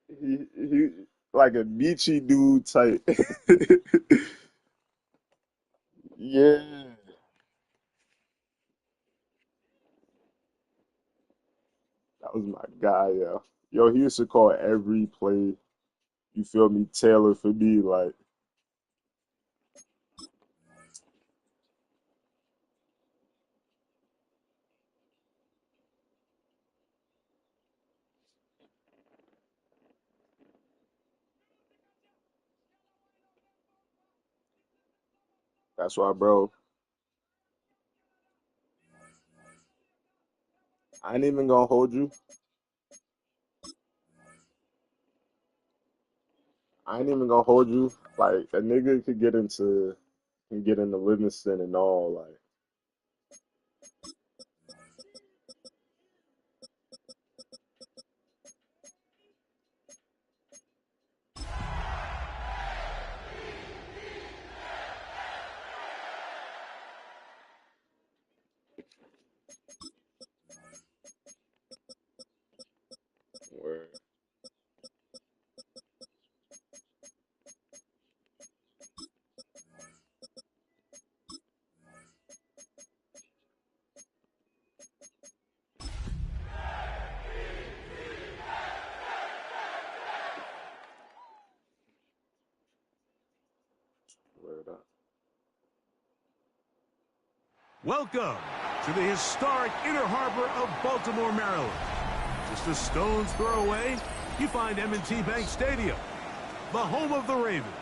he like a beachy dude type. Yeah, that was my guy, yo. Yo, he used to call every play, you feel me, Taylor for me. Like, that's why, bro. I ain't even gonna hold you. I ain't even gonna hold you. Like, a nigga could get into can get into Livingston and all. Like, where, where that. Welcome to the historic Inner Harbor of Baltimore, Maryland. Just a stone's throw away, you find M&T Bank Stadium, the home of the Ravens.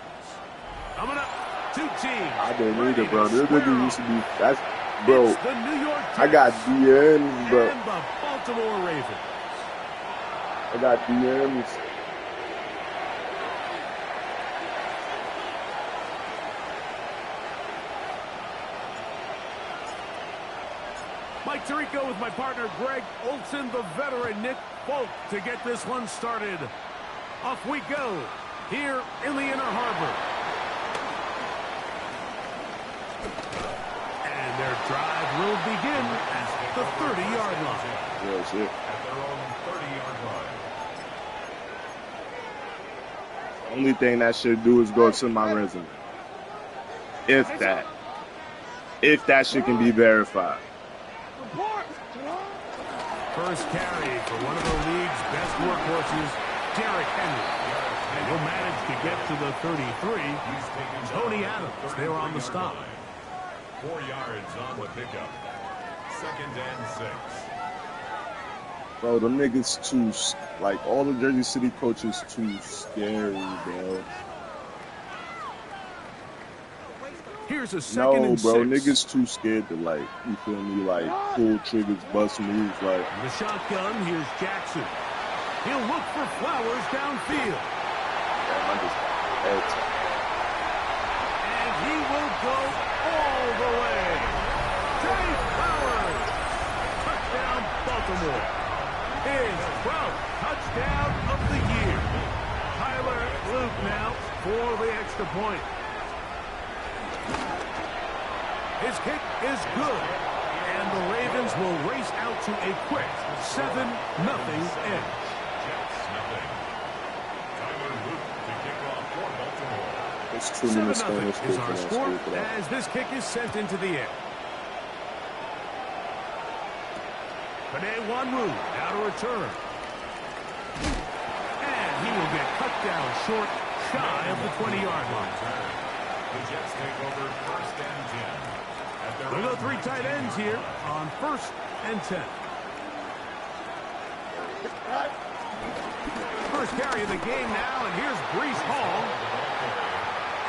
Coming up, two teams I didn't need ready it, bro. to This square nigga used off. to be that's bro. It's the New York I got Jets DMs, bro. and the Baltimore Ravens. I got DMs. Mike Tirico with my partner Greg Olson, the veteran Nick Folk to get this one started. Off we go here in the Inner Harbor. And their drive will begin at the 30-yard line. Yeah, shit. At their own 30-yard line. Only thing that should do is go to my resume. If that. If that shit can be verified. First carry for one of the league's best workhorses, Derrick Henry. And he'll manage to get to the 33. Tony Adams there on the stop. 4 yards on the pickup. 2nd and 6. Bro, them niggas too, like, all the Jersey City coaches too scary, bro. Here's a second No, and bro, 6. niggas too scared to, like, you feel me, like, pull triggers, bust moves, like. The shotgun, here's Jackson. He'll look for Flowers downfield. Damn, I just head And he will go all the way. Trey Flowers. Touchdown, Baltimore. His 12th touchdown of the year. Tyler Luke now for the extra point. His kick is good. And the Ravens will race out to a quick 7-0 edge. Jets, nothing. Tyler Luke to kick off for Baltimore. It's 2 minutes 7-0 going is our score as this kick is sent into the air. Panay Wanwu now to return. And he will get cut down short, shy of the 20-yard line. The Jets take over 1st and 10. At their We go own 3 tight ends here on 1st and 10. First carry of the game now, and here's Breece Hall.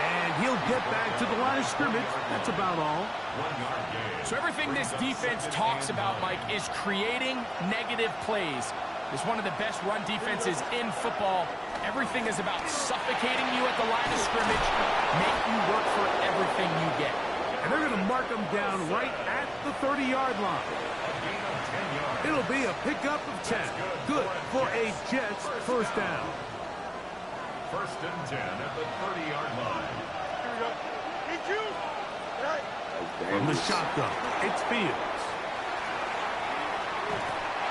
And he'll get back to the line of scrimmage. That's about all. 1-yard gain. So everything this defense talks about, Mike, is creating negative plays. It's one of the best run defenses in football. Everything is about suffocating you at the line of scrimmage, make you work for everything you get. And they're going to mark him down right at the 30-yard line. A gain of 10 yards. It'll be a pickup of 10. Good for a Jets first down. 1st and 10 at the 30-yard line. From the shotgun, it's Fields.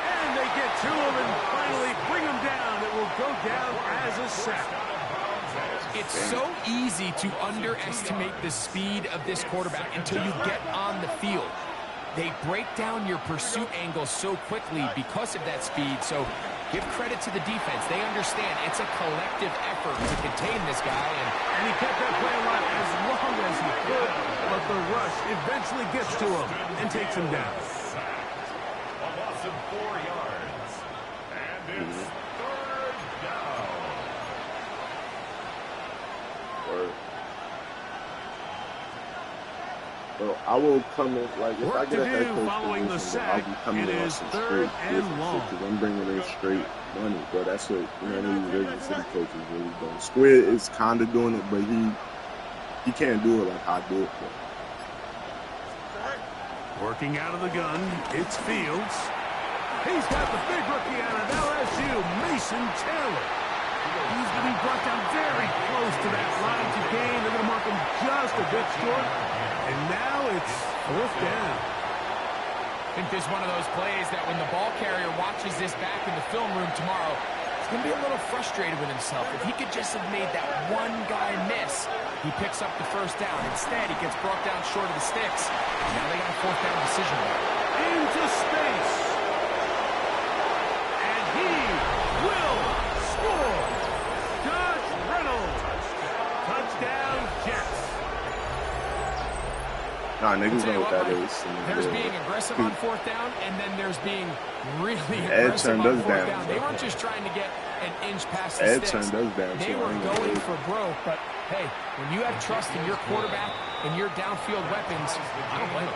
And they get to him and finally bring him down. It will go down has a sack. It's so easy to underestimate the speed of this quarterback until you get on the field. They break down your pursuit angles so quickly because of that speed. So give credit to the defense. They understand it's a collective effort to contain this guy. And he kept that play alive as long as he could. But the rush eventually gets to him and takes him down. A loss of 4 yards. And it's third down. So I will come in, like, if I get a head coach following the position, sack, I'll be coming in on some straight business because I'm bringing in straight money, bro. That's what, you know, these Virgin City coaches really don't. Squid is kind of doing it, but he can't do it like I do it, bro. Working out of the gun, it's Fields. He's got the big rookie out of LSU, Mason Taylor. He's getting brought down very close to that line to gain. They're going to mark him just a bit short. And now it's fourth down. I think this is one of those plays that when the ball carrier watches this back in the film room tomorrow, he's going to be a little frustrated with himself. If he could just have made that one guy miss, he picks up the first down. Instead, he gets brought down short of the sticks. Now they got a fourth down decision. Into space. And he will score. Josh Reynolds. Touchdown, Jets. Nah, niggas know what that is. There's being aggressive on fourth down, and then there's being really aggressive on fourth down. They weren't just trying to get an inch past the sticks. They were going for broke, but hey, when you have trust in your quarterback and your downfield weapons, I don't blame them.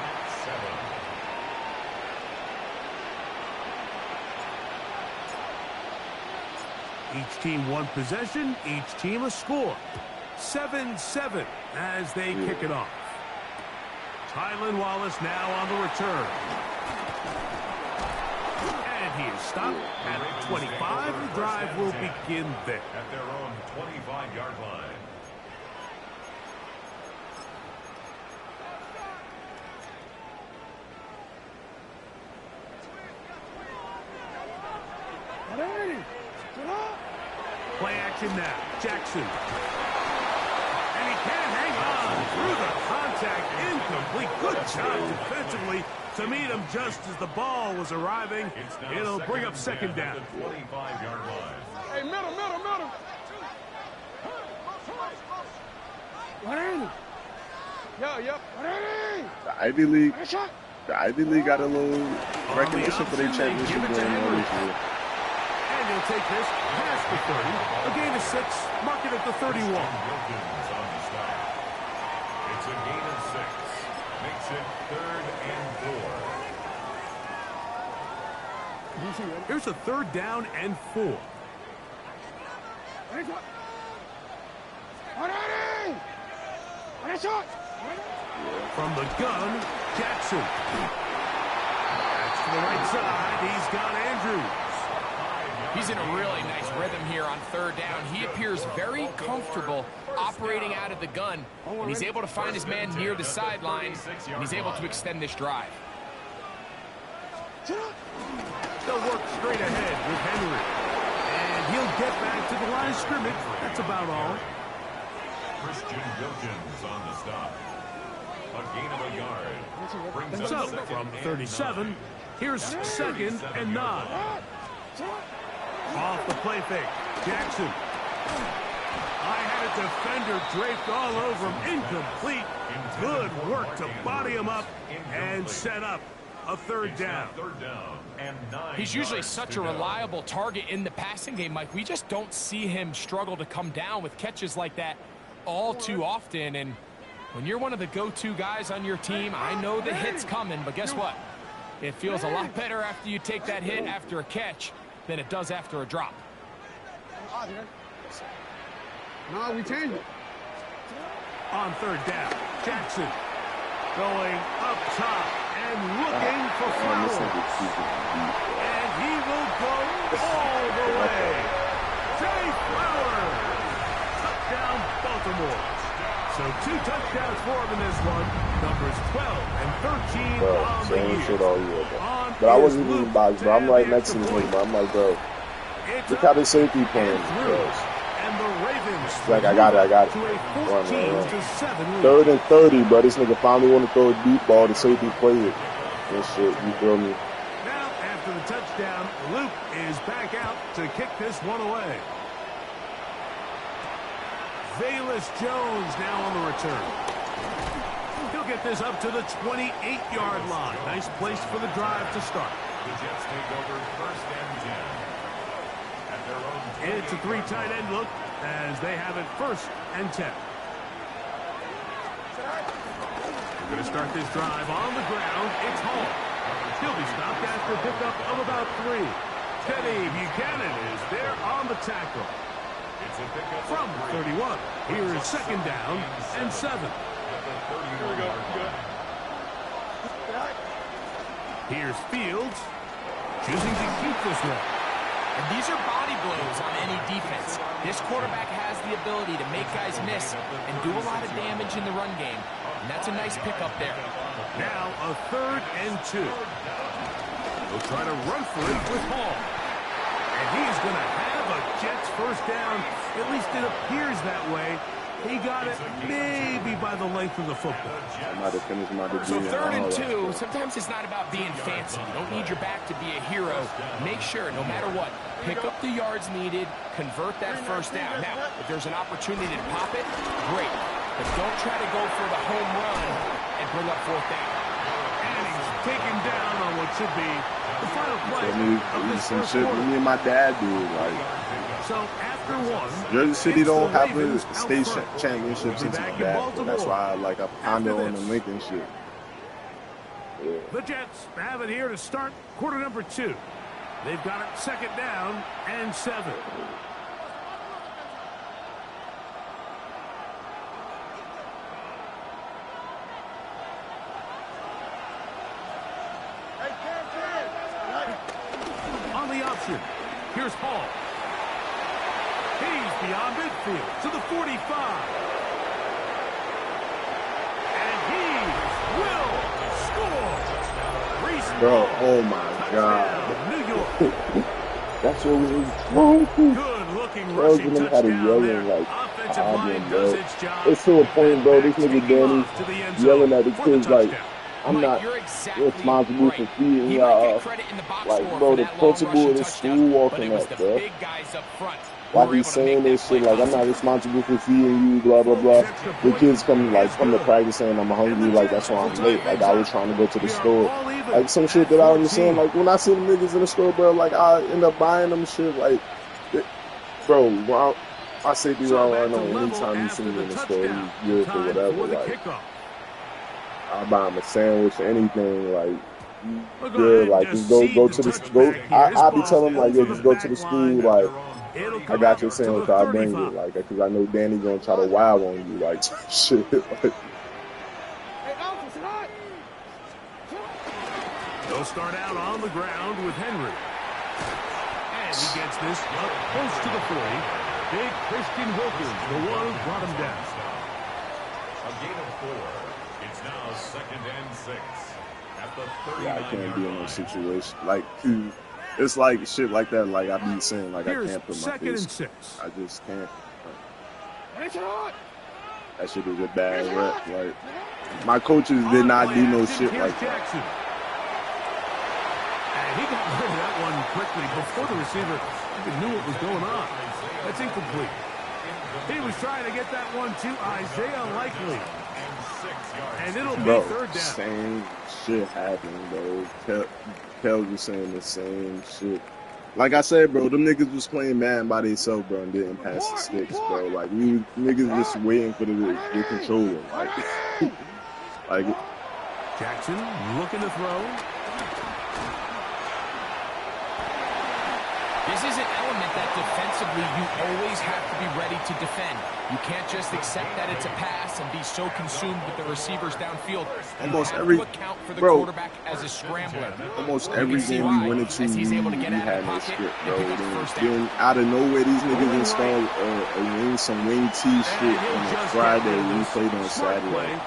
Each team one possession, each team a score. 7-7 as they kick it off. Tylan Wallace now on the return. And he is stopped at 25. The drive will begin there. At their own 25-yard line. Play action now. Jackson. And he can't hang on through the contact. Incomplete. Good job defensively to meet him just as the ball was arriving. It'll bring up second down. 25-yard line. Hey, middle. Yep. The Ivy League got a little recognition for their championship game all this year. And he'll take this past the 30. A gain of 6. Mark it at the 31. Wilkins on the stop. It's a gain of 6. Makes it 3rd and 4. Here's a 3rd down and 4. From the gun, Jackson. That's to the right side. He's got Andrews. He's in a really nice rhythm here on 3rd down. He appears very comfortable operating out of the gun, and he's able to find his man near the sideline, and he's able to extend this drive. They'll work straight ahead with Henry. And he'll get back to the line of scrimmage. That's about all. Christian Wilkins on the stop. A gain of a yard. Brings So, up second from and 37, 9. here's 2nd and 9. Off the play fake. Jackson. I had a defender draped all over him. Incomplete. Good work to body him up and set up a 3rd down. 3rd down and 9. He's usually yards such to a go. reliable target in the passing game, Mike. We just don't see him struggle to come down with catches like that all too often. And when you're one of the go-to guys on your team, I know the hit's coming, but guess what? It feels a lot better after you take that hit after a catch than it does after a drop. No, we changed it. On 3rd down, Jackson going up top and looking for Flowers. And he will go all the way. Jay Flowers. Touchdown, Baltimore. So 2 touchdowns for him in this one. Numbers 12 and 13 Bro, on the same year. shit all year, bro. On But I is wasn't even Luke boxed, bro. I'm to right have next to the this point. nigga, bro. I'm like, bro, It's look up how the safety playing, and through. bro. And the Ravens Like, I got it. to a 14-7 lead. 3rd and 30, bro. This nigga finally want to throw a deep ball to safety play it. And shit, you feel me? Now, after the touchdown, Luke is back out to kick this one away. Velus Jones now on the return. He'll get this up to the 28-yard line. Nice place for the drive to start. The Jets take over 1st and 10. At their own It's a 3 tight end look as they have it 1st and 10. We're going to start this drive on the ground. It's Hall. He'll be stopped after a pickup of about 3. Teddy Buchanan is there on the tackle. It's a pickup From 31. Here is 2nd down and 7. at the 31-yard line. Here's Fields choosing to keep this one. And these are body blows on any defense. This quarterback has the ability to make guys miss and do a lot of damage in the run game. And that's a nice pickup there. Now a 3rd and 2. They'll try to run for it with Hall. And he's going to have a Jets 1st down. At least it appears that way. He got it maybe by the length of the football. I might have finished my degree. So 3rd and 2, sometimes it's not about being fancy. You don't need your back to be a hero. Make sure, no matter what, pick up the yards needed, convert that 1st down. Now, if there's an opportunity to pop it, great. But don't try to go for the home run and bring up 4th down. And he's taken down on what should be the final play of this Some first shit quarter. me and my dad did. Like, So after one, Jersey City it's don't the have a Ravens state out front. championship since Back my in dad. Baltimore. That's why I ponder After on the this. Lincoln shit. Yeah. The Jets have it here to start quarter number 2. They've got it 2nd down and 7. On the option, here's Hall. He's beyond midfield to the 45. And he will score. Reese Bro, Hall, oh my God. touchdown, New York. That's what we was wrong. Good-looking Bro, rushing them had a touchdown yelling there. like Offensive line problem, does bro. its job. It's to a point, bro. This nigga Taking Danny off to the end zone yelling at the for kids like, touchdown. I'm Mike, not you're exactly responsible right. for feeding He might y'all. get credit in the box Like, score bro, for the that long principal rushing of the touchdown, school but walking it was up, the bro. big guys up front who Why were he able to make saying that this play shit like I'm possible. not responsible for feeding you, blah blah blah. The kids come to practice saying I'm hungry, like that's why I'm late. Like I was trying to go to the store. Like some shit that I understand. Like when I see the niggas in the store, bro, like I end up buying them shit. Like, bro, well, I say be wrong. I know anytime you see me in the store, you good for whatever. Like I buy him a sandwich, anything. Like. Good, like just go to the go. I be telling him like, yo, just go to the school. Like, I got your sandwich, I'll bring it. Like, because I know Danny gonna try to wow on you. Like, shit. Like, they'll start out on the ground with Henry, and he gets this up close to the 40. Big Christian Wilkins, the one who brought him down. A gain of 4. It's now 2nd and 6. At the 39-yard yeah, I can't be in line. no situation. Like, it's like shit like that. Like I be saying, like Here's I can't put my 2nd and face. 6. I just can't. That shit is a bad rep. Like, my coaches did not do no shit Here's like that. Jackson. And he got rid of that one quickly before the receiver even knew what was going on. That's incomplete. He was trying to get that one to Isaiah Likely. And it'll be Bro, 3rd down. same shit happened, bro. Kel was saying the same shit. Like I said, bro, them niggas was playing Madden by themselves, bro, and didn't pass the sticks, bro. Like, we niggas just waiting for the controller. Like, like, Jackson looking to throw. This is an element that defensively you always have to be ready to defend. You can't just accept that it's a pass and be so consumed with the receivers downfield. Almost you have every- to account for the bro, quarterback as a scrambler. almost You every can see game why, we went into, as he's able to get we out of had the no pocket script, and bro. pick up the first down. Then out of nowhere, these niggas installed some wing T shit on a Friday. We played on Saturday.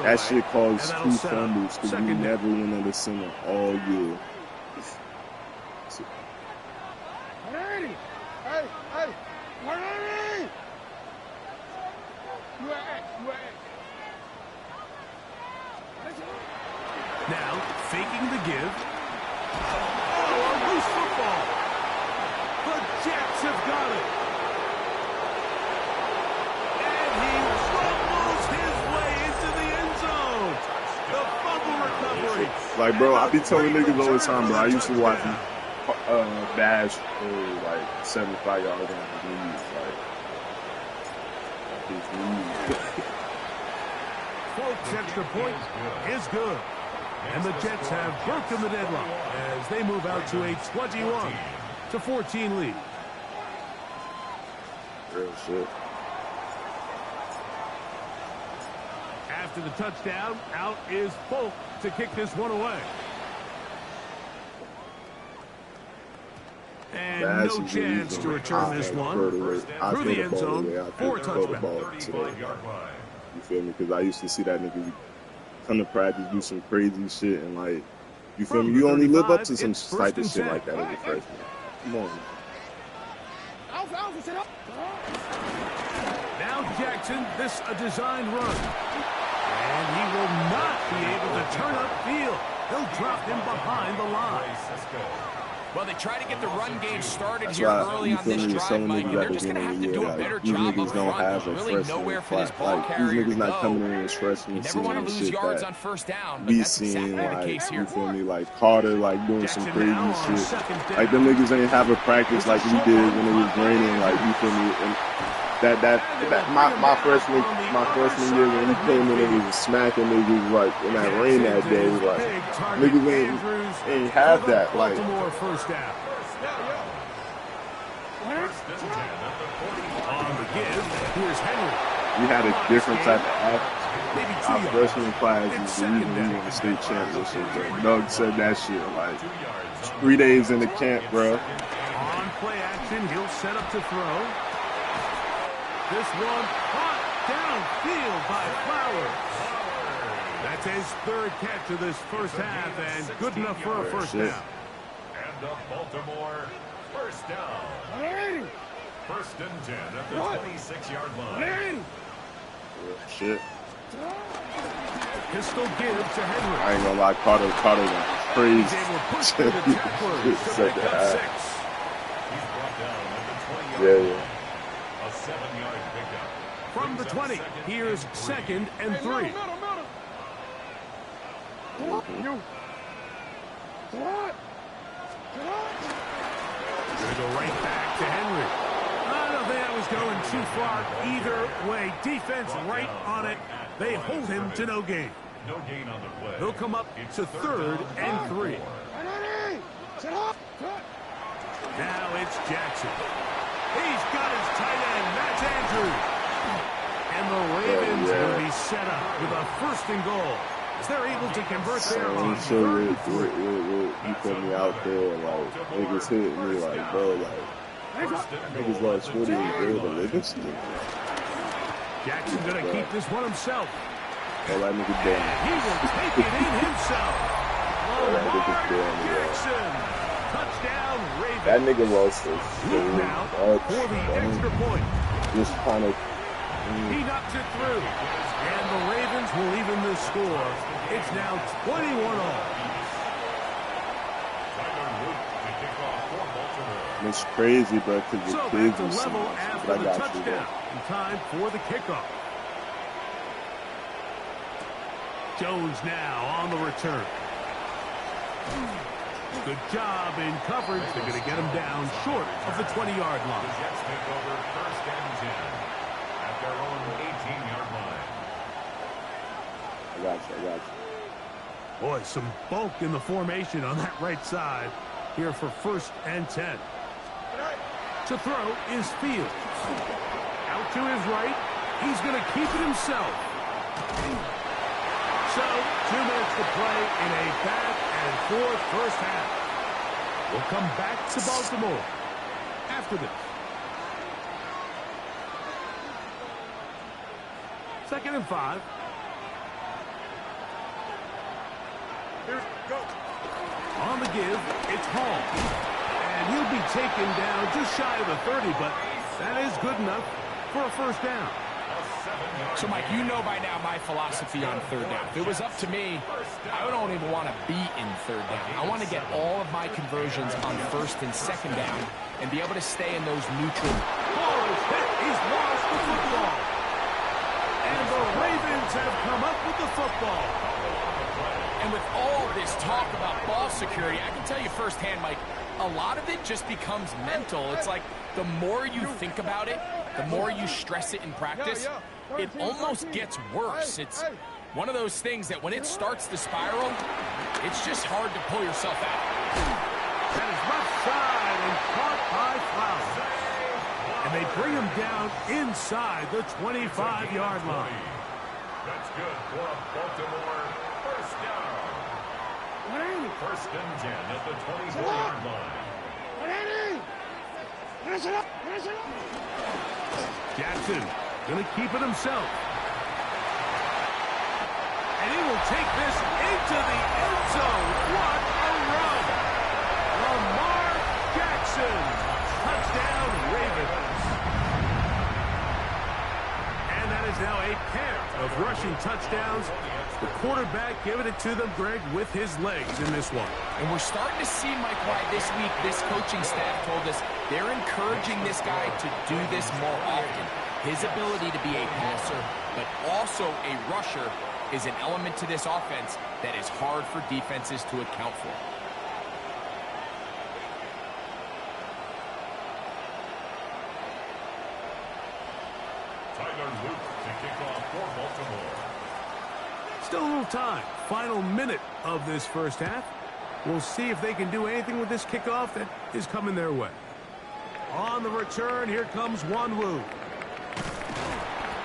That shit caused 2 fumbles because we never went under center all year. Now, faking the give. Oh, a loose football. The Jets have got it. And he fumbles his way into the end zone. The fumble recovery. Like, bro, I be telling niggas all the time, bro. I used to watch Bash for like 75 yards on his knees. Like his knees. Folks, extra point is good. And the Jets have broken the deadlock as they move out to a 21-14 lead. Real shit. After the touchdown, out is Folk to kick this one away. And Bash no is chance to return this one through the end zone for a touchdown. You feel me? Because I used to see that nigga come to practice, do some crazy shit, and like, you feel me? You only live up to some type of shit like that as a freshman. Come on. Now Jackson, this a designed run. And he will not be able to turn upfield. He'll drop him behind the line. Well, they try to get the run game started That's here why, early on this drive, Mike, and they're just going to have to do a better job of running. Really nowhere for this ball carrier to not coming go. in as freshmen. You never want to lose yards on first down, but We that's seen exactly the like, case here. you feel me, like Carter like doing some crazy shit. Like them niggas ain't have a practice like we did when it was raining. Like, you feel me? And my freshman year when we came in and was smacking niggas like in that rain that day, like niggas ain't have that. Like, First down. On the give, here's Henry. we had a different type of athlete. Our freshman class is the reason we won the state championship, bro. Doug said that shit like 3 days in the camp, bro. On play action, he'll set up to throw. This one caught downfield by Flowers. That's his third catch of this first half, and good enough for a first down. And the Baltimore first down. First and 10 at the 26-yard line. Shit. Pistol give to Henry. I ain't gonna lie, Carter went crazy. He's able to push through the tacklers to Said pick up that. 6. He's brought down at the 20-yard Yeah. line. A 7-yard pickup. From the 20, here's second and 3. Gonna go right back to Henry. I don't think that was going too far either way. Defense right on it. They hold him to no gain. No gain on the play. He'll come up to third and 3. Now it's Jackson. He's got his tight end. That's Andrews. And the Ravens will be set up with a first and goal. As they're able to convert their on third and 3. You put me out there, like, niggas hitting me, like, bro, like, niggas lost 40 and good to Livingston. Jackson gonna keep this one himself. All that nigga down. He will take it in himself. Lamar Jackson. Touchdown, Ravens. That nigga lost us. Now for the extra point. Just kind of. He knocks it through. And the Ravens will even this score. It's now 21-all. It's crazy, bro, because So the back kids to are level seeing after but I the got you, touchdown. bro. In time for the kickoff. Jones now on the return. Good job in coverage. They're going to get him down short of the 20-yard line. The Jets take over first and 10 at their own 18-yard line. I got you. Boy, some bulk in the formation on that right side here for first and 10. To throw is Fields. Out to his right. He's going to keep it himself. So, 2 minutes to play in a back and forth first half. We'll come back to Baltimore after this. Second and 5. Here we go. On the give, it's Hall. And he'll be taken down just shy of the 30, but that is good enough for a first down. A So, Mike, you know by now my philosophy on third down. If it was up to me, I don't even want to be in third down. I want to get all of my conversions on first and second down and be able to stay in those neutral. Ball is hit. He's lost the football. And the Ravens have come up with the football. And with all this talk about ball security, I can tell you firsthand, Mike, a lot of it just becomes mental. It's like the more you think about it, the more you stress it in practice, it almost gets worse. It's one of those things that when it starts to spiral, it's just hard to pull yourself out. That is left side and caught by Flowers. And they bring him down inside the 25-yard line. That's good for a Baltimore first down. First and 10 at the 24-yard line. Jackson going to keep it himself. And he will take this into the end zone. What a run! Lamar Jackson. Touchdown, Ravens. And that is now a pair of rushing touchdowns. The quarterback giving it to them, Greg, with his legs in this one. And we're starting to see, Mike, why this week this coaching staff told us they're encouraging this guy to do this more often. His ability to be a passer, but also a rusher, is an element to this offense that is hard for defenses to account for. Tyler Luke to kick off for Baltimore. Still a little time. Final minute of this first half. We'll see if they can do anything with this kickoff that is coming their way. On the return, here comes Wanwu.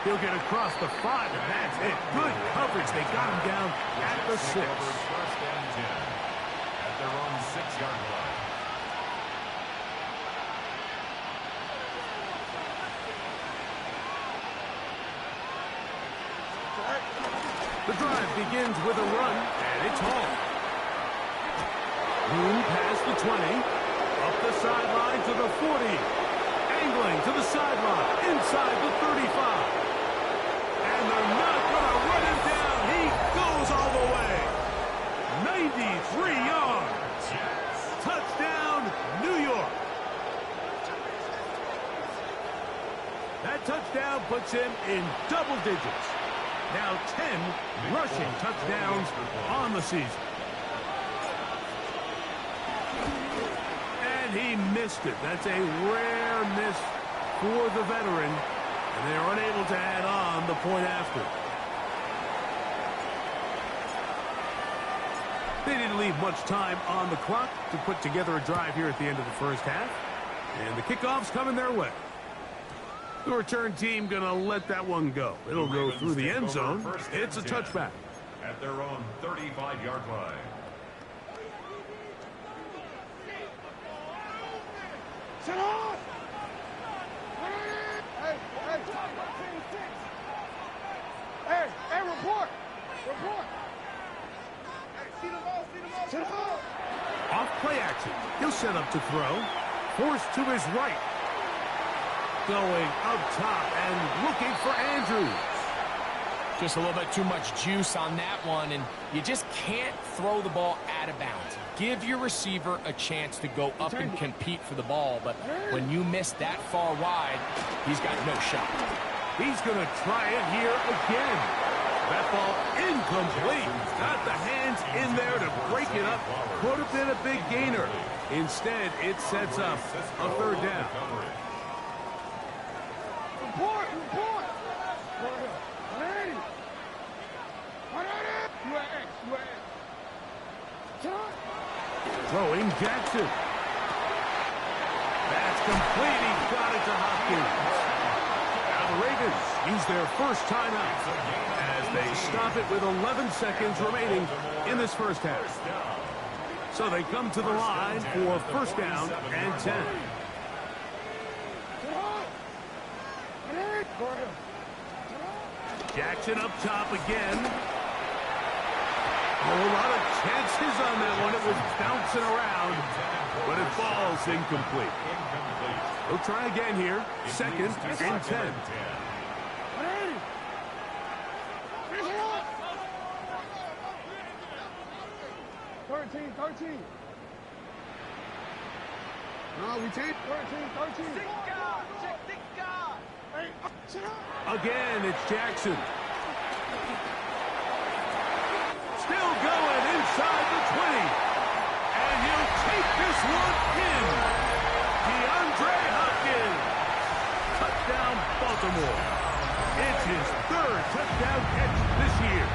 He'll get across the 5, and that's it. Good coverage. They got him down at the 6. First and 10 at their own 6-yard line. The drive begins with a run, and it's home. Moon past the 20, up the sideline to the 40, angling to the sideline, inside the 35. And they're not going to run him down. He goes all the way. 93 yards. Touchdown, New York. That touchdown puts him in double digits. Now 10 rushing touchdowns on the season. And he missed it. That's a rare miss for the veteran. And they're unable to add on the point after. They didn't leave much time on the clock to put together a drive here at the end of the first half. And the kickoff's coming their way. The return team going to let that one go. It'll go through the end zone. It's a touchback. At their own 35-yard line. Hey, report. Hey, Off play action. He'll set up to throw. Forced to his right. Going up top and looking for Andrews. Just a little bit too much juice on that one, and you just can't throw the ball out of bounds. Give your receiver a chance to go up and compete for the ball, but when you miss that far wide, he's got no shot. He's going to try it here again. That ball incomplete. Got the hands in there to break it up. Could have been a big gainer. Instead, it sets up a third down. Report. Throwing Jackson. That's complete. He got it to Hopkins. Now the Ravens use their first timeout as they stop it with 11 seconds remaining in this first half. So they come to the line for first down and 10. Jackson up top again. A lot of chances on that one. It was bouncing around, but it falls incomplete. We'll try again here. Second and 10. 13. No, we take 13. Hey, sit up. Again, it's Jackson. Still going inside the 20. And he'll take this one in. DeAndre Hopkins. Touchdown, Baltimore. It's his third touchdown catch this year.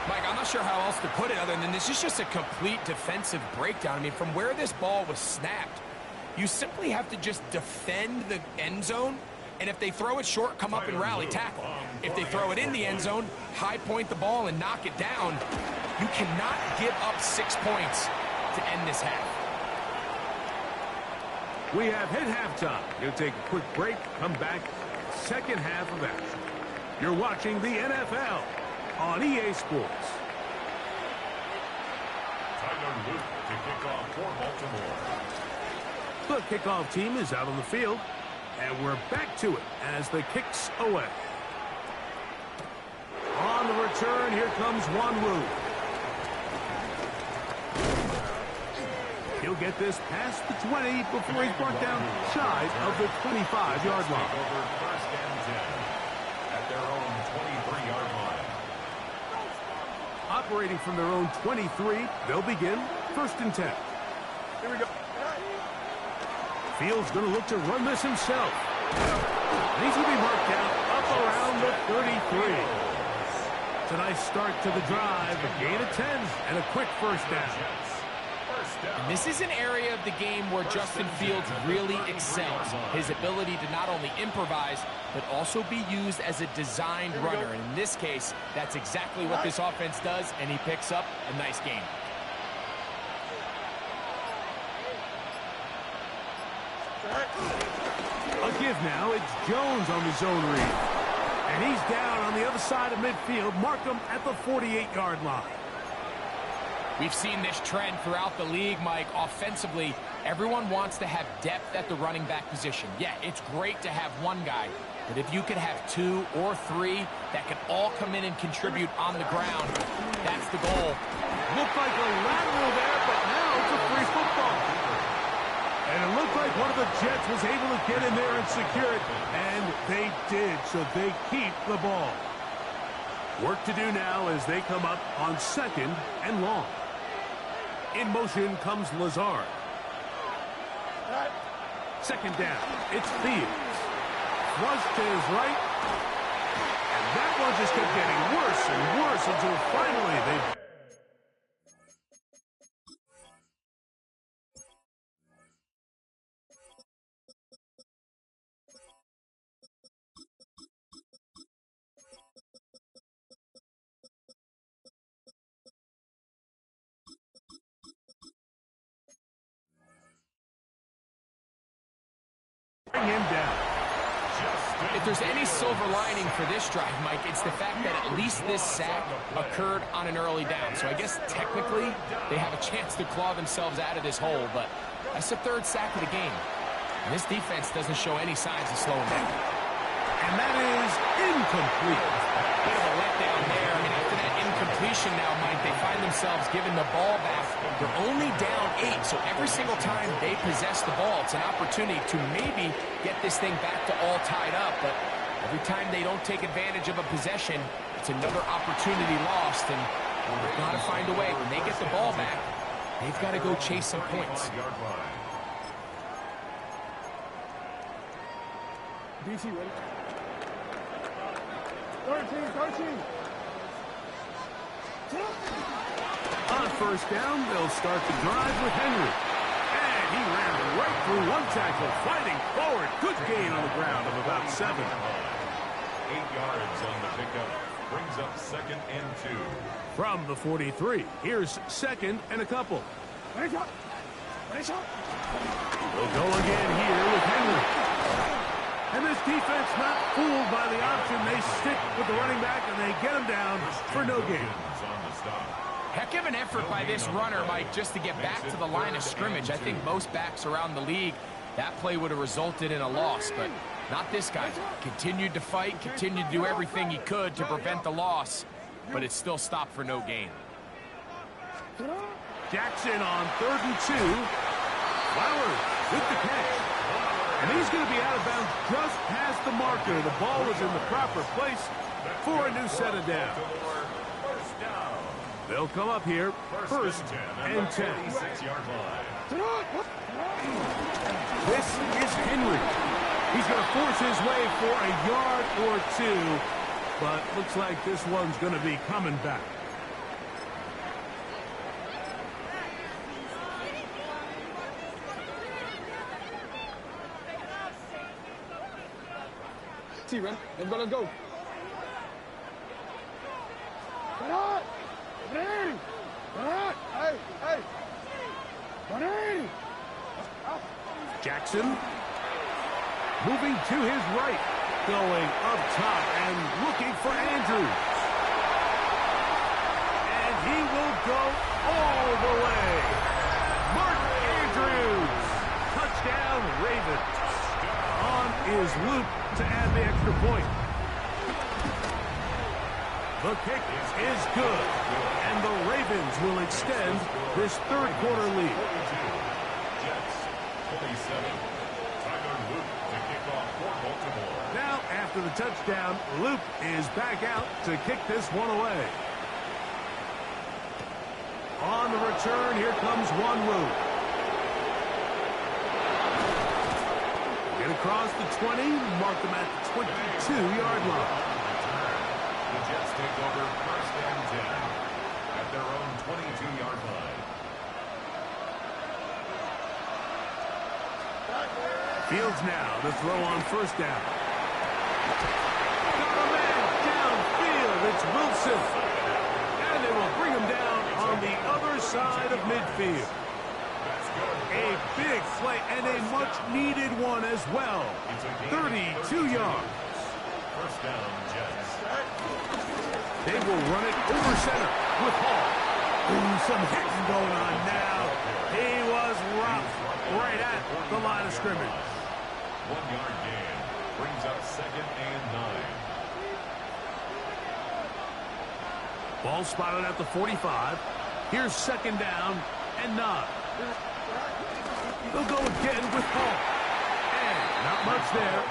Mike, I'm not sure how else to put it other than this is just a complete defensive breakdown. I mean, from where this ball was snapped, you simply have to just defend the end zone, and if they throw it short, come up and rally tackle. If they throw it in the end zone, high point the ball and knock it down. You cannot give up 6 points to end this half. We have hit halftime. We'll take a quick break, come back, second half of action. You're watching the NFL on EA Sports. Tyler Luke to kick off for Baltimore. The kickoff team is out on the field, and we're back to it as the kicks away. On the return, here comes Wanwu. He'll get this past the 20 before he's brought down shy of the 25-yard line. Over first and 10 at their own 23-yard line. Operating from their own 23, they'll begin first and 10. Here we go. Fields going to look to run this himself. And he's going to be marked down up around the 33. It's a nice start to the drive, a gain of 10, and a quick first down. And this is an area of the game where Justin Fields really excels. His ability to not only improvise, but also be used as a designed runner. And in this case, that's exactly what this offense does, and he picks up a nice gain. A give now, it's Jones on the zone read. And he's down on the other side of midfield, mark him at the 48-yard line. We've seen this trend throughout the league, Mike. Offensively, everyone wants to have depth at the running back position. Yeah, it's great to have one guy, but if you could have 2 or 3 that can all come in and contribute on the ground, that's the goal. Looked like a lateral there, but now it's a free football. And it looked like one of the Jets was able to get in there and secure it, and they did, so they keep the ball. Work to do now as they come up on second and long. In motion comes Lazard. Second down, it's Fields. Flush to his right. And that one just kept getting worse and worse until finally they... bring him down. If there's any silver lining for this drive, Mike, it's the fact that at least this sack occurred on an early down. So I guess technically they have a chance to claw themselves out of this hole, but that's the 3rd sack of the game. And this defense doesn't show any signs of slowing down. And that is incomplete. Bit of a letdown there. I mean, after that incompletion now, Mike, they find themselves giving the ball back. They're only down 8, so every single time they possess the ball, it's an opportunity to maybe get this thing back to all tied up. But every time they don't take advantage of a possession, it's another opportunity lost. And they've got to find a way. When they get the ball back, they've got to go chase some points. DC ready? 13. On first down, they'll start the drive with Henry. And he ran right through one tackle, fighting forward. Good gain on the ground of about 7. 8 yards on the pickup. Brings up second and 2. From the 43, here's second and a couple. Ready shot. We'll go again here with Henry. And this defense not fooled by the option. They stick with the running back, and they get him down for no gain. Heck of an effort by this runner, Mike, just to get back to the line of scrimmage. I think most backs around the league, that play would have resulted in a loss, but not this guy. Continued to fight, continued to do everything he could to prevent the loss, but it still stopped for no gain. Jackson on 3rd and 2. Flowers with the catch. And he's going to be out of bounds just past the marker. The ball is in the proper place for a new set of down. They'll come up here, 1st and 10. This is Henry. He's going to force his way for a yard or 2, but looks like this one's going to be coming back. T-Ren, let's go. Jackson moving to his right, going up top and looking for Andrews. And he will go all the way. Mark Andrews. Touchdown, Ravens. On is Luke to add the extra point. The kick is good, and the Ravens will extend this 3rd quarter lead. Now, after the touchdown, Luke is back out to kick this one away. On the return, here comes Luke. Get across the 20, mark them at the 22-yard line. The Jets take over 1st and 10 at their own 22-yard line. Fields now to throw on 1st down. Got a man downfield. It's Wilson. And they will bring him down on the other side of midfield. A big play and a much-needed one as well. 32 yards. 1st down, Jets. They will run it over center with Hall. Ooh, some hitting going on now. He was rough right at the line of scrimmage. 1-yard gain brings up 2nd and 9. Ball spotted at the 45. Here's 2nd down and 9. They'll go again with Hall. And not much there.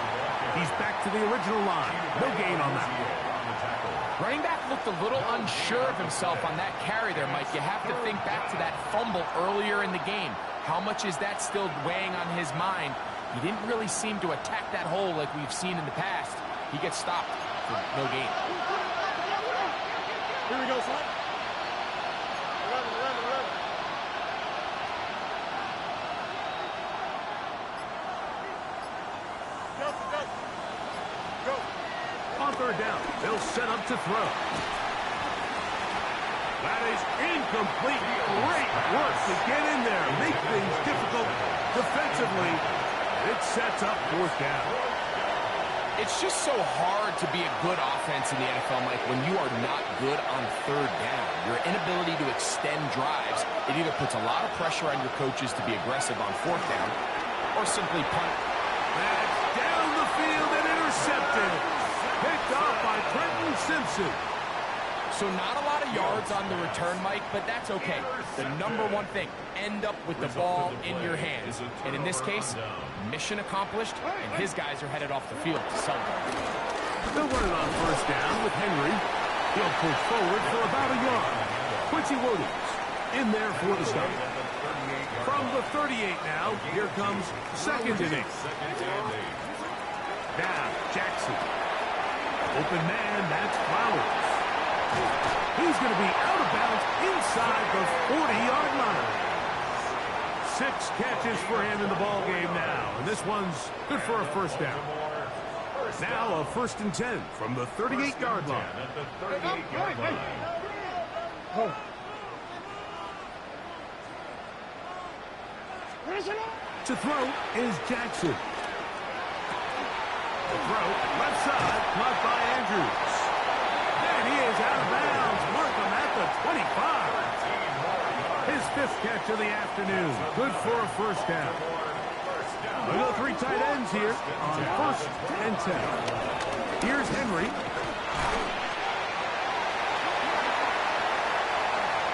He's back to the original line. No gain on that. Running back looked a little unsure of himself on that carry there, Mike. You have to think back to that fumble earlier in the game. How much is that still weighing on his mind? He didn't really seem to attack that hole like we've seen in the past. He gets stopped for no gain. Here we go, son. On 3rd down, they'll set up to throw. That is incomplete. Great work to get in there, make things difficult defensively. It sets up 4th down. It's just so hard to be a good offense in the NFL, Mike, when you are not good on 3rd down. Your inability to extend drives, it either puts a lot of pressure on your coaches to be aggressive on 4th down or simply punt. That's down the field and intercepted. Picked off by Trenton Simpson. So not a lot of yards on the return, Mike, but that's okay. The #1 thing, end up with the ball in your hands. And in this case, mission accomplished, and his guys are headed off the field to celebrate. They'll run it on 1st down with Henry. He'll push forward for about a yard. Quincy Williams in there for the stop. From the 38 now, here comes 2nd and 8. Now, Jackson. Open man, that's Flowers. He's going to be out of bounds inside the 40-yard line. 6 catches for him in the ball game now, and this one's good for a 1st down. Now a 1st and 10 from the 38-yard line. At the 38-yard line. To throw is Jackson. The throw, left side, caught by Andrews. And he is out of bounds. Mark him at the 25. His 5th catch of the afternoon. Good for a 1st down. We'll go 3 tight ends here on 1st and 10. Here's Henry.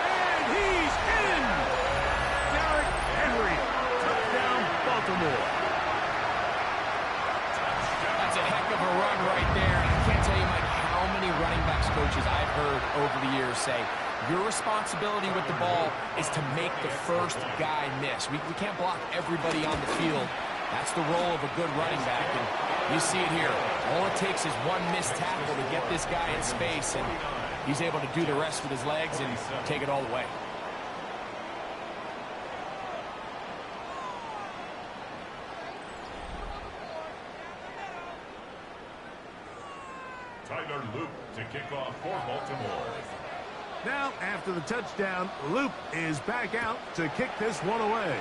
And he's heard over the years say, your responsibility with the ball is to make the first guy miss. We can't block everybody on the field. That's the role of a good running back, and you see it here. All it takes is one missed tackle to get this guy in space, and he's able to do the rest with his legs and take it all away. Tyler Loop to kick off for Baltimore. Now, after the touchdown, Loop is back out to kick this one away.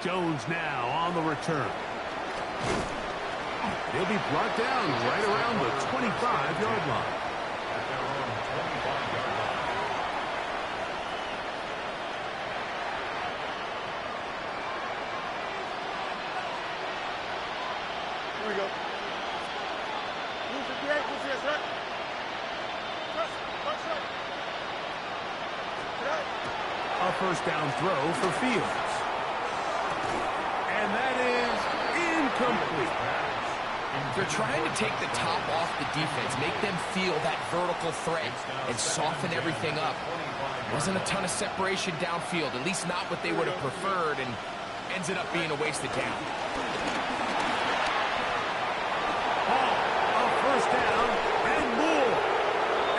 Jones now on the return. He'll be brought down right around the 25-yard line. At their own 25-yard line. Here we go. Move 58, move 58, right? A first down throw for Fields. And that is incomplete. They're trying to take the top off the defense, make them feel that vertical threat, and soften everything up. Wasn't a ton of separation downfield, at least not what they would have preferred, and ends it up being a wasted down. A first down and more.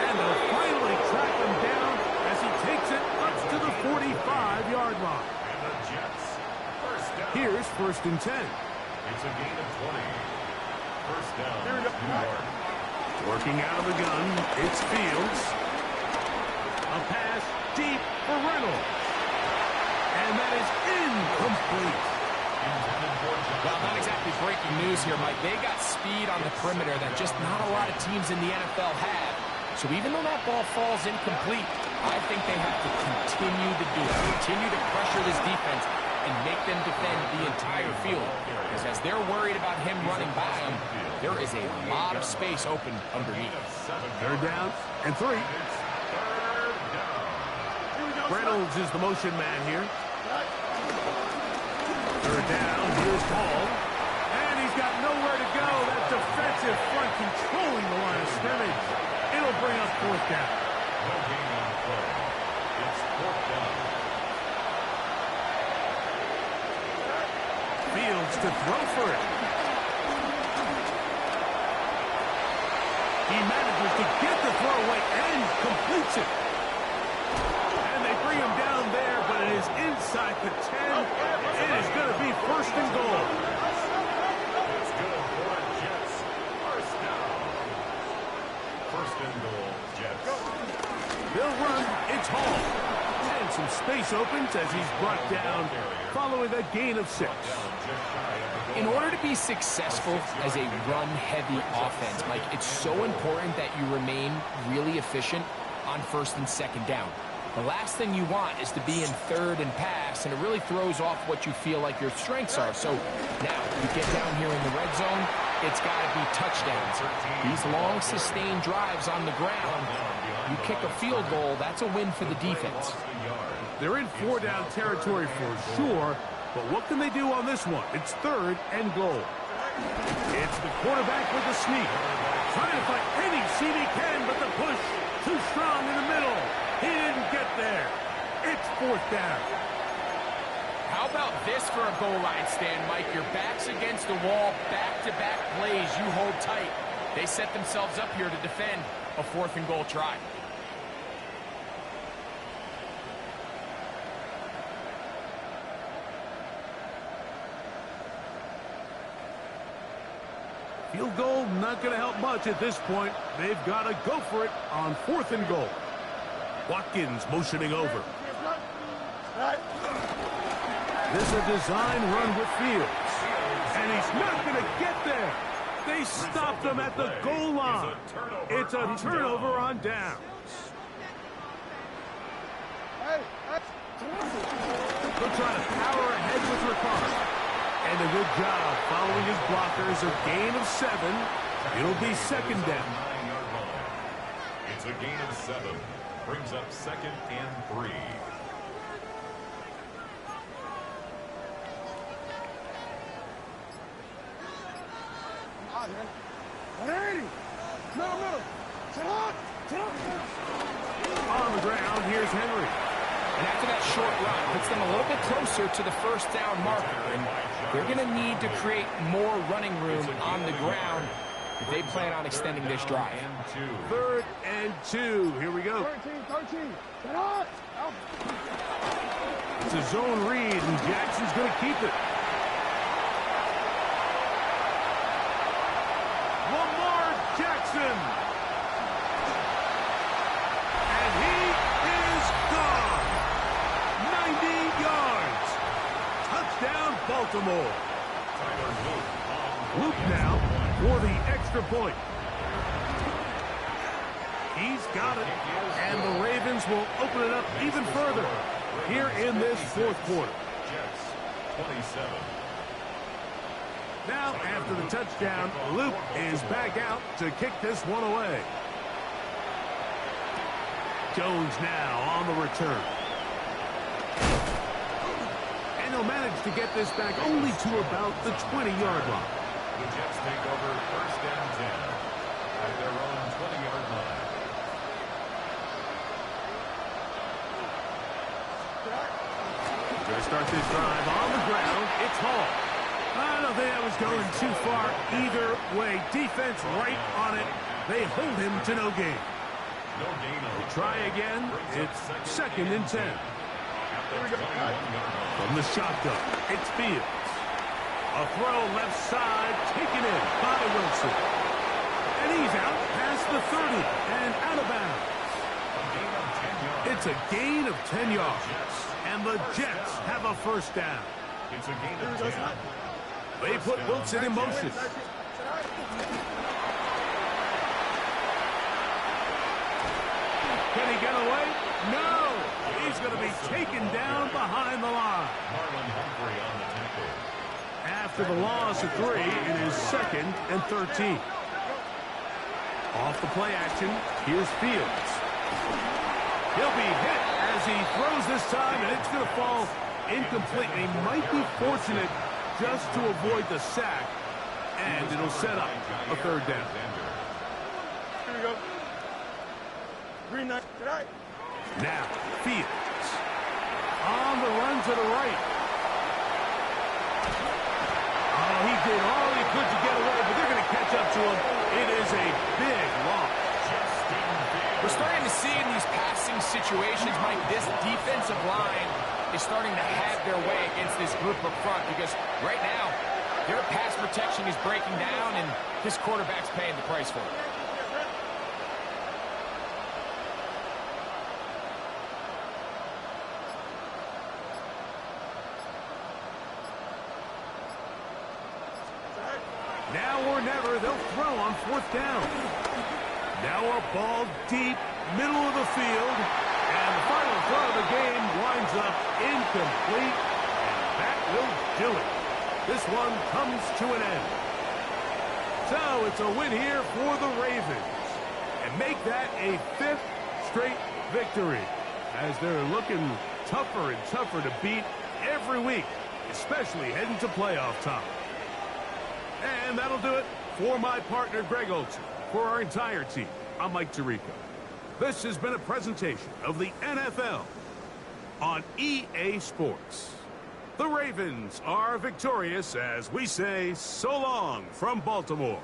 And they'll finally track him down as he takes it up to the 45-yard line. And the Jets, first down. Here's 1st and 10. It's a gain of 20. First down, New York. Working out of the gun, it's Fields. A pass deep for Reynolds. And that is incomplete. Well, not exactly breaking news here, Mike. They got speed on the perimeter that just not a lot of teams in the NFL have. So even though that ball falls incomplete, I think they have to continue to do it. Continue to pressure this defense and make them defend the entire field. Because as they're worried about him running by them, there is a lot of space open underneath. 3rd down and 3. Reynolds is the motion man here. 3rd down, here's Hall. And he's got nowhere to go. That defensive front controlling the line of scrimmage. It'll bring up 4th down. No gain on the play. It's 4th down. Fields to throw for it. He manages to get the throw away and completes it. And they bring him down there, but it is inside the 10. It is going to be 1st and goal. It's good for the Jets. First down. 1st and goal, Jets. They'll run. It's Hall. And some space opens as he's brought down following a gain of 6. In order to be successful as a run-heavy offense, Mike, it's so important that you remain really efficient on 1st and 2nd down. The last thing you want is to be in 3rd and pass, and it really throws off what you feel like your strengths are. So now you get down here in the red zone, it's got to be touchdowns. These long, sustained drives on the ground, you kick a field goal, that's a win for the defense. They're in 4-down territory for sure, but what can they do on this one? It's 3rd and goal. It's the quarterback with the sneak. Trying to find any seam he can, but the push too strong in the middle. He didn't get there. It's 4th down. How about this for a goal line stand, Mike? Your back's against the wall, back-to-back plays, you hold tight. They set themselves up here to defend a 4th and goal try. Field goal not going to help much at this point. They've got to go for it on 4th and goal. Watkins motioning over. This is a design run with Fields. And he's not going to get there. They stopped him at the goal line. It's a turnover on downs. They'll try to power ahead with Ricard. And a good job following his blockers. A gain of 7. It'll be 2nd down. It's a gain of 7. Brings up 2nd and 3. Middle. On the ground, here's Henry. And after that short run, puts them a little bit closer to the first down marker. And they're going to need to create more running room on the ground if they plan on extending this drive. 3rd and 2. Here we go. 13. Get up. It's a zone read, and Jackson's going to keep it. Lamar Jackson. And he is gone. 90 yards. Touchdown, Baltimore. Luke now for the extra point. He's got it. And the Ravens will open it up even further here in this 4th quarter. Jets, 27. Now, after the touchdown, Luke is back out to kick this one away. Jones now on the return. And he'll manage to get this back only to about the 20-yard line. The Jets take over 1st and 10 at their own 20-yard line. Going to start this drive on the ground. It's Hall. I don't think that was going too far either way. Defense right on it. They hold him to no gain. No gain on the Try again. It's 2nd and 10. From the shotgun, it's Fields. A throw left side, taken in by Wilson. And he's out past the 30 and out of bounds. It's a gain of 10 yards. And the Jets have a 1st down. It's a gain of 10. They put Wilson in motion. Can he get away? No! He's going to be taken down behind the line. Marlon Humphrey on the tackle. After the loss of 3, it is 2nd and 13. Off the play action, here's Fields. He'll be hit as he throws this time, and it's going to fall incomplete. He might be fortunate just to avoid the sack, and it'll set up a 3rd down. Here we go. Green knight. Right. Now, Fields. On the run to the right. Oh, he did all he could to get away, but they're going to catch up to him. It is a big loss. We're starting to see in these passing situations, Mike, this defensive line is starting to have their way against this group up front because right now, their pass protection is breaking down, and this quarterback's paying the price for it. Now or never, they'll throw on 4th down. Now a ball deep, middle of the field, and the final throw of the game winds up incomplete, and that will do it. This one comes to an end. So it's a win here for the Ravens, and make that a 5th straight victory, as they're looking tougher and tougher to beat every week, especially heading to playoff time. And that'll do it for my partner, Greg Olson. For our entire team, I'm Mike Tirico. This has been a presentation of the NFL on EA Sports. The Ravens are victorious as we say so long from Baltimore.